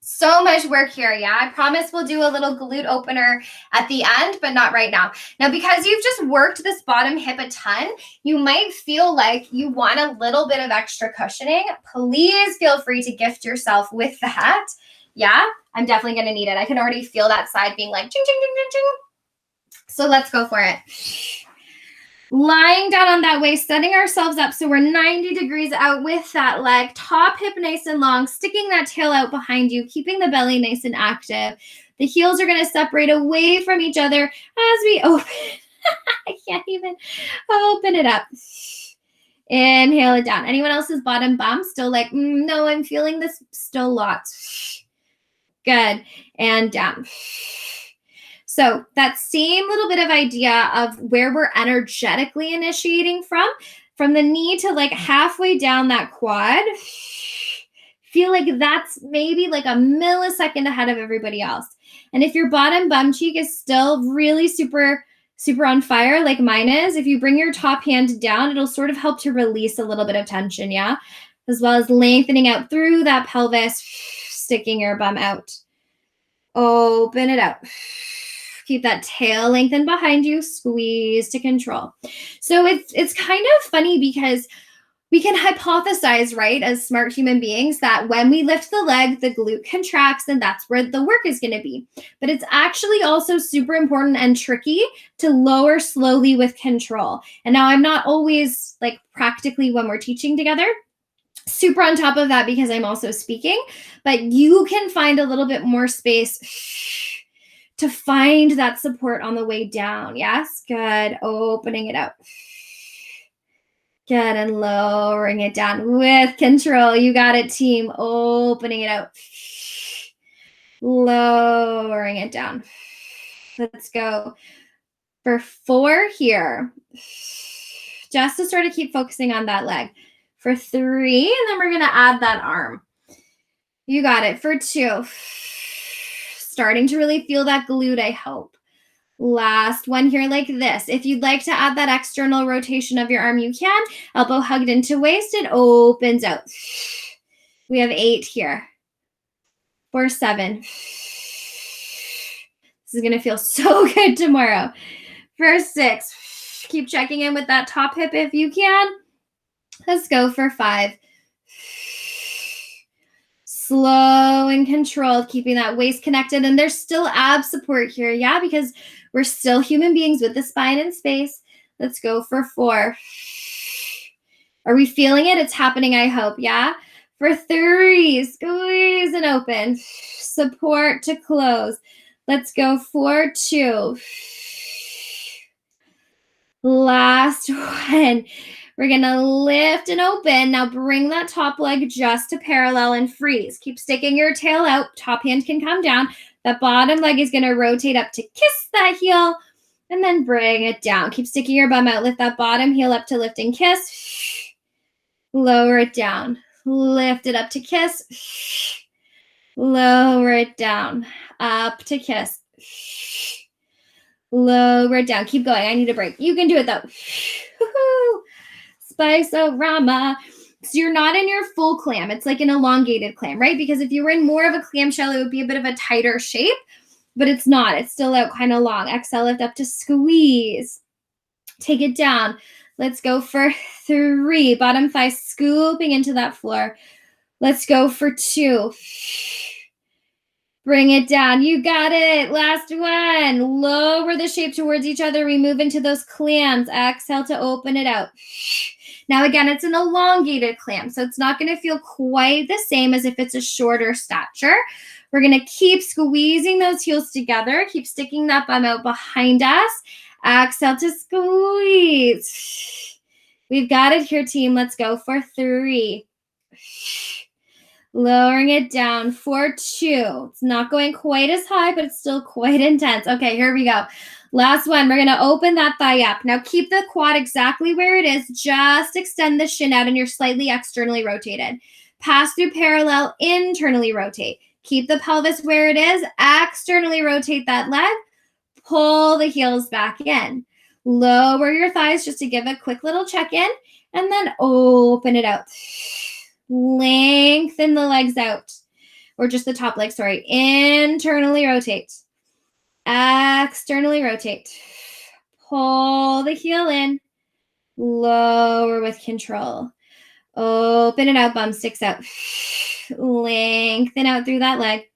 [SPEAKER 1] So much work here, yeah? I promise we'll do a little glute opener at the end, but not right now. Now, because you've just worked this bottom hip a ton, you might feel like you want a little bit of extra cushioning. Please feel free to gift yourself with that. Yeah, I'm definitely going to need it. I can already feel that side being like ching, ching, ching, ching, ching. So let's go for it. Lying down on that waist, setting ourselves up so we're 90 degrees out with that leg, top hip nice and long, sticking that tail out behind you, keeping the belly nice and active. The heels are going to separate away from each other as we open. I can't even open it up. Inhale it down. Anyone else's bottom bum still like, no, I'm feeling this still lots. Good. And down. So that same little bit of idea of where we're energetically initiating from the knee to like halfway down that quad, feel like that's maybe like a millisecond ahead of everybody else. And if your bottom bum cheek is still really super, super on fire like mine is, if you bring your top hand down, it'll sort of help to release a little bit of tension, yeah? As well as lengthening out through that pelvis, sticking your bum out. Open it out. Keep that tail lengthened behind you. Squeeze to control. So it's kind of funny because we can hypothesize, right, as smart human beings, that when we lift the leg, the glute contracts, and that's where the work is going to be. But it's actually also super important and tricky to lower slowly with control. And now I'm not always, like, practically when we're teaching together, super on top of that because I'm also speaking, but you can find a little bit more space to find that support on the way down. Yes, good. Opening it out. Good, and lowering it down with control. You got it, team. Opening it out. Lowering it down. Let's go for 4 here. Just to sort of keep focusing on that leg. For 3, and then we're going to add that arm. You got it. For 2. Starting to really feel that glute, I hope. Last one here like this. If you'd like to add that external rotation of your arm, you can. Elbow hugged into waist. It opens out. We have 8 here. For 7. This is going to feel so good tomorrow. For 6. Keep checking in with that top hip if you can. Let's go for 5. Slow and controlled, keeping that waist connected. And there's still ab support here, yeah, because we're still human beings with the spine and space. Let's go for 4. Are we feeling it? It's happening, I hope, yeah? For 3, squeeze and open. Support to close. Let's go for 2. Last one. We're going to lift and open. Now bring that top leg just to parallel and freeze. Keep sticking your tail out. Top hand can come down. That bottom leg is going to rotate up to kiss that heel and then bring it down. Keep sticking your bum out. Lift that bottom heel up to lift and kiss. Lower it down. Lift it up to kiss. Lower it down. Up to kiss. Lower it down. Keep going. I need a break. You can do it though. Woo-hoo. Spice-o-rama. So you're not in your full clam. It's like an elongated clam, right? Because if you were in more of a clamshell, it would be a bit of a tighter shape, but it's not. It's still out kind of long. Exhale, lift up to squeeze. Take it down. Let's go for 3. Bottom thigh scooping into that floor. Let's go for 2. Bring it down. You got it. Last one. Lower the shape towards each other. We move into those clams. Exhale to open it out. Now, again, it's an elongated clam, so it's not going to feel quite the same as if it's a shorter stature. We're going to keep squeezing those heels together. Keep sticking that bum out behind us. Exhale to squeeze. We've got it here, team. Let's go for 3. Lowering it down for 2. It's not going quite as high, but it's still quite intense. Okay, here we go. Last one. We're going to open that thigh up. Now keep the quad exactly where it is. Just extend the shin out and you're slightly externally rotated. Pass through parallel, internally rotate. Keep the pelvis where it is. Externally rotate that leg. Pull the heels back in. Lower your thighs just to give a quick little check-in and then open it out. Lengthen the legs out, or just the top leg, sorry. Internally rotate. Externally rotate. Pull the heel in. Lower with control. Open it out, bum sticks out. Lengthen out through that leg.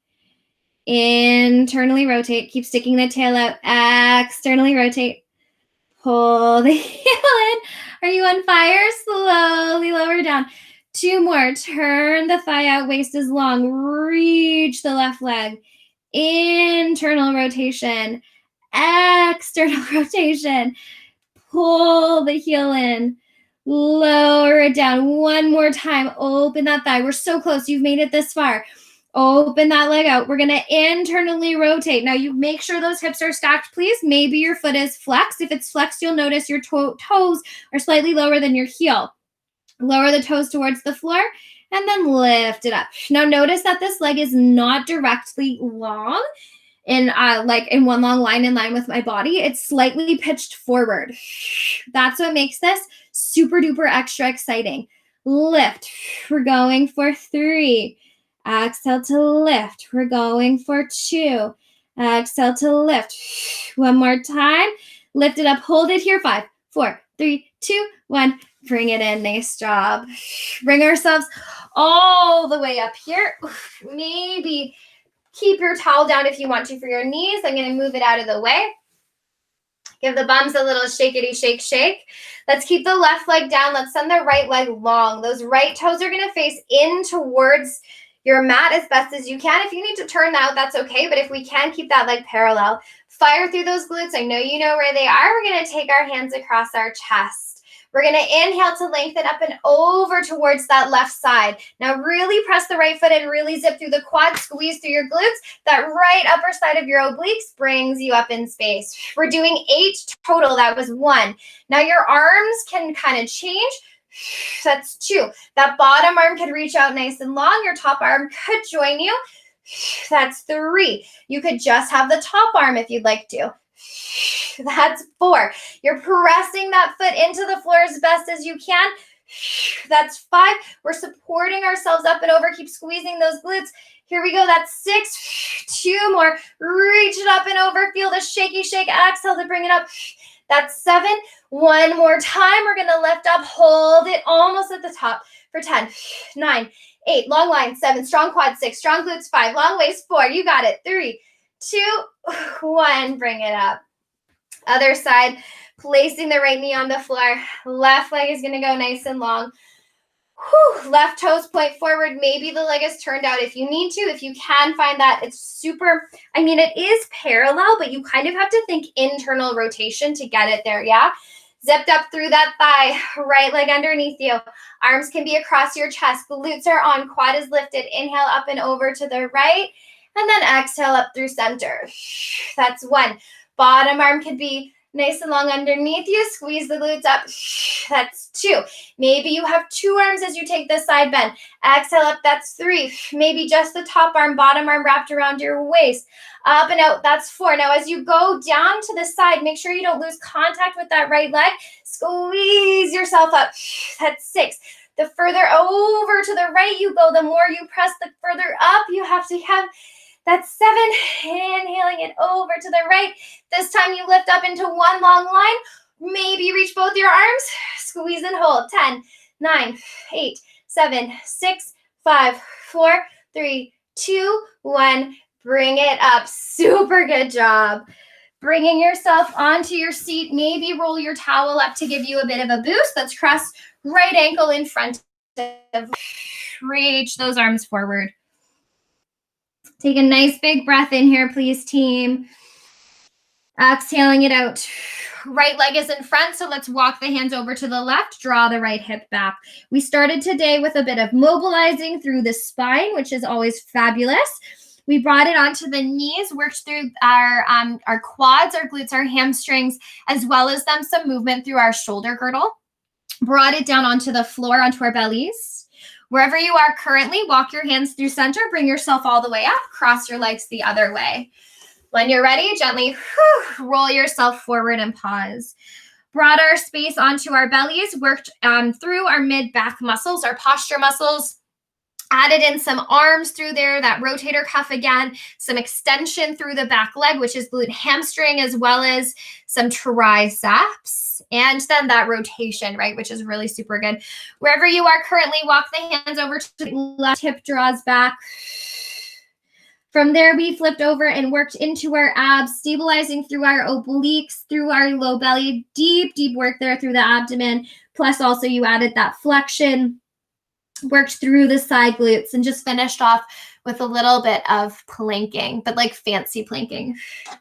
[SPEAKER 1] Internally rotate. Keep sticking the tail out. Externally rotate. Pull the heel in. Are you on fire? Slowly lower down. 2 more. Turn the thigh out. Waist is long. Reach the left leg. Internal rotation. External rotation. Pull the heel in. Lower it down. 1 more time. Open that thigh. We're so close. You've made it this far. Open that leg out. We're going to internally rotate. Now, you make sure those hips are stacked, please. Maybe your foot is flexed. If it's flexed, you'll notice your toes are slightly lower than your heel. Lower the toes towards the floor and then lift it up. Now notice that this leg is not directly long in one long line in line with my body. It's slightly pitched forward. That's what makes this super duper extra exciting. Lift. We're going for 3. Exhale to lift. We're going for 2. Exhale to lift. One more time. Lift it up. Hold it here. 5, 4, 3, 2, 1. Bring it in. Nice job. Bring ourselves all the way up here. Maybe keep your towel down if you want to for your knees. I'm going to move it out of the way. Give the bums a little shakety shake shake. Let's keep the left leg down. Let's send the right leg long. Those right toes are going to face in towards your mat as best as you can. If you need to turn out, that's okay. But if we can, keep that leg parallel. Fire through those glutes. I know you know where they are. We're going to take our hands across our chest. We're going to inhale to lengthen up and over towards that left side. Now really press the right foot and really zip through the quads, squeeze through your glutes. That right upper side of your obliques brings you up in space. We're doing 8 total. That was 1. Now your arms can kind of change. That's 2. That bottom arm could reach out nice and long. Your top arm could join you. That's 3. You could just have the top arm if you'd like to. That's 4. You're pressing that foot into the floor as best as you can. That's 5. We're supporting ourselves up and over. Keep squeezing those glutes. Here we go. That's 6. 2 more. Reach it up and over. Feel the shaky shake. Exhale to bring it up. That's 7. One more time. We're going to lift up. Hold it almost at the top for 10, 9, 8. Long line. 7. Strong quad. 6. Strong glutes. 5. Long waist. 4. You got it. 3, 2, 1. Bring it up. Other side, placing the right knee on the floor. Left leg is going to go nice and long. Left toes point forward. Maybe the leg is turned out if you need to. If you can find that, it's super, it is parallel, but you kind of have to think internal rotation to get it there, yeah? Zipped up through that thigh, right leg underneath you. Arms can be across your chest. Glutes are on, quad is lifted. Inhale up and over to the right, and then exhale up through center. That's 1. Bottom arm could be nice and long underneath you. Squeeze the glutes up. That's 2. Maybe you have 2 arms as you take the side bend. Exhale up. That's 3. Maybe just the top arm, bottom arm wrapped around your waist. Up and out. That's 4. Now, as you go down to the side, make sure you don't lose contact with that right leg. Squeeze yourself up. That's 6. The further over to the right you go, the more you press, the further up you have to have. That's 7. Inhaling it over to the right. This time you lift up into one long line. Maybe reach both your arms. Squeeze and hold. 10, 9, 8, 7, 6, 5, 4, 3, 2, 1. Bring it up. Super good job. Bringing yourself onto your seat. Maybe roll your towel up to give you a bit of a boost. Let's cross right ankle in front of. Reach those arms forward. Take a nice big breath in here, please, team. Exhaling it out. Right leg is in front, so let's walk the hands over to the left. Draw the right hip back. We started today with a bit of mobilizing through the spine, which is always fabulous. We brought it onto the knees, worked through our quads, our glutes, our hamstrings, as well as some movement through our shoulder girdle. Brought it down onto the floor, onto our bellies. Wherever you are currently, walk your hands through center, bring yourself all the way up, cross your legs the other way. When you're ready, gently roll yourself forward and pause. Brought our space onto our bellies, worked through our mid-back muscles, our posture muscles, added in some arms through there, that rotator cuff again, some extension through the back leg, which is glute hamstring, as well as some triceps, and then that rotation, right, which is really super good. Wherever you are currently, walk the hands over to the left hip, draws back. From there, we flipped over and worked into our abs, stabilizing through our obliques, through our low belly, deep, deep work there through the abdomen. Plus also you added that flexion, worked through the side glutes, and just finished off with a little bit of planking, but like fancy planking.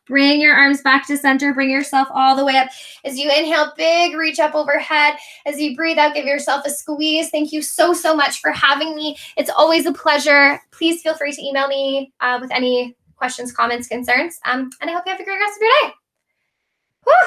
[SPEAKER 1] Bring your arms back to center. Bring yourself all the way up. As you inhale, big reach up overhead. As you breathe out, give yourself a squeeze. Thank you so, so much for having me. It's always a pleasure. Please feel free to email me with any questions, comments, concerns. And I hope you have a great rest of your day.